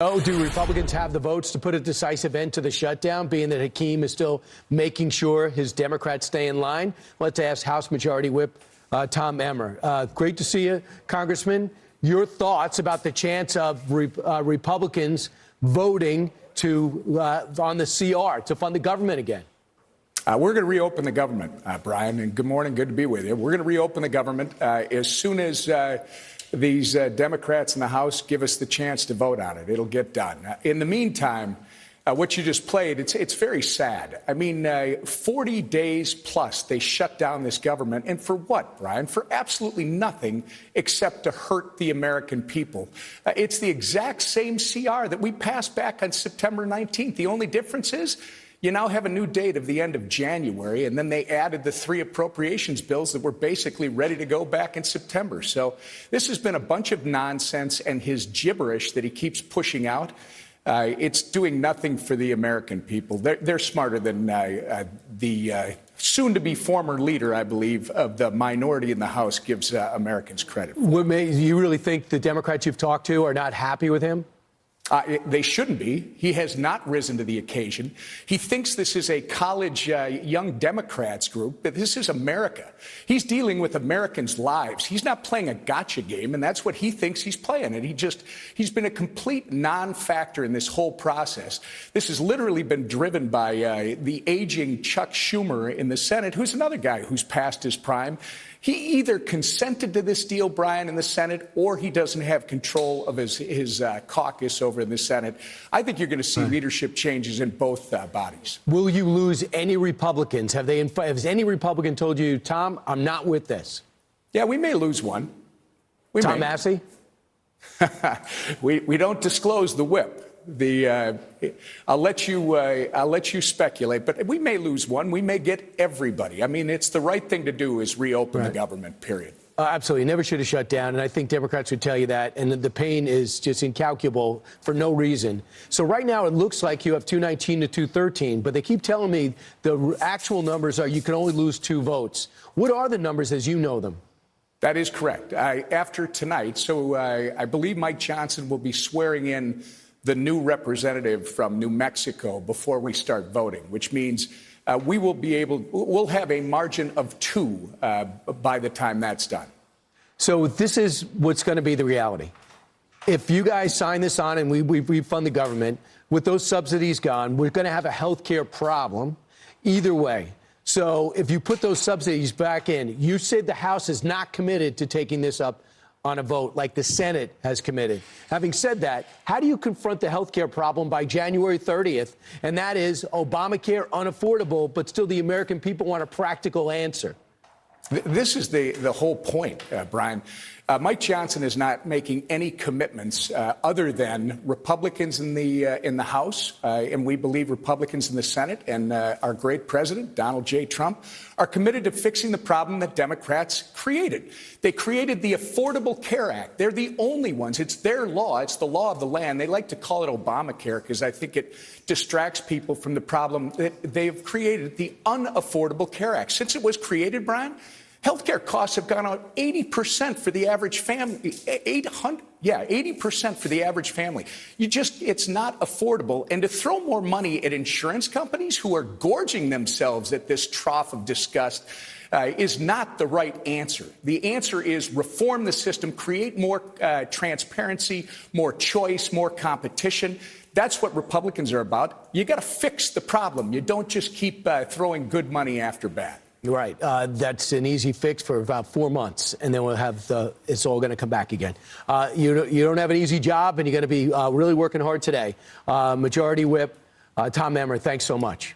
Oh, do Republicans have the votes to put a decisive end to the shutdown, being that Hakeem is still making sure his Democrats stay in line? Let's ask House Majority Whip Tom Emmer. Great to see you, Congressman. Your thoughts about the chance of Republicans voting on the CR to fund the government again? We're going to reopen the government, Brian, and good morning. Good to be with you. We're going to reopen the government as soon as these Democrats in the House give us the chance to vote on it. It'll get done. In the meantime, what you just played, it's very sad. I mean, 40 days plus they shut down this government. And for what, Brian? For absolutely nothing except to hurt the American people. It's the exact same CR that we passed back on September 19th. The only difference is you now have a new date of the end of January, and then they added the 3 appropriations bills that were basically ready to go back in September. So this has been a bunch of nonsense, and his gibberish that he keeps pushing out, it's doing nothing for the American people. They're smarter than the soon-to-be former leader, I believe, of the minority in the House gives Americans credit for. Do you really think the Democrats you've talked to are not happy with him? They shouldn't be. He has not risen to the occasion. He thinks this is a college young Democrats group, but this is America. He's dealing with Americans' lives. He's not playing a gotcha game, and that's what he thinks he's playing. And he's been a complete non-factor in this whole process. This has literally been driven by the aging Chuck Schumer in the Senate, who's another guy who's past his prime. He either consented to this deal, Brian, in the Senate, or he doesn't have control of his caucus over in the Senate. I think you're going to see leadership changes in both bodies. Will you lose any Republicans? Has any Republican told you, Tom, I'm not with this? Yeah, we may lose one. Tom Massey? we don't disclose the whip. I'll let you speculate, but we may lose one. We may get everybody. I mean, it's the right thing to do is reopen the government, period. Absolutely. Never should have shut down. And I think Democrats would tell you that. And the pain is just incalculable for no reason. So right now it looks like you have 219 to 213, but they keep telling me the actual numbers are you can only lose 2 votes. What are the numbers as you know them? That is correct. After tonight, so I believe Mike Johnson will be swearing in the new representative from New Mexico before we start voting, which means we'll have a margin of 2 by the time that's done. So this is what's going to be the reality. If you guys sign this on and we fund the government, with those subsidies gone, we're going to have a health care problem either way. So if you put those subsidies back in, you said the House is not committed to taking this up on a vote like the Senate has committed. Having said that, how do you confront the health care problem by January 30th? And that is Obamacare unaffordable, but still the American people want a practical answer. This is the whole point, Brian. Mike Johnson is not making any commitments other than Republicans in the House, and we believe Republicans in the Senate and our great president, Donald J. Trump, are committed to fixing the problem that Democrats created. They created the Affordable Care Act. They're the only ones. It's their law. It's the law of the land. They like to call it Obamacare because I think it distracts people from the problem that they've created, the Unaffordable Care Act. Since it was created, Brian, healthcare costs have gone up 80% for the average family. 80% for the average family. It's not affordable. And to throw more money at insurance companies who are gorging themselves at this trough of disgust is not the right answer. The answer is reform the system, create more transparency, more choice, more competition. That's what Republicans are about. You got to fix the problem. You don't just keep throwing good money after bad. Right. That's an easy fix for about 4 months, and then we'll have it's all going to come back again. You don't have an easy job, and you're going to be really working hard today. Majority Whip Tom Emmer, thanks so much.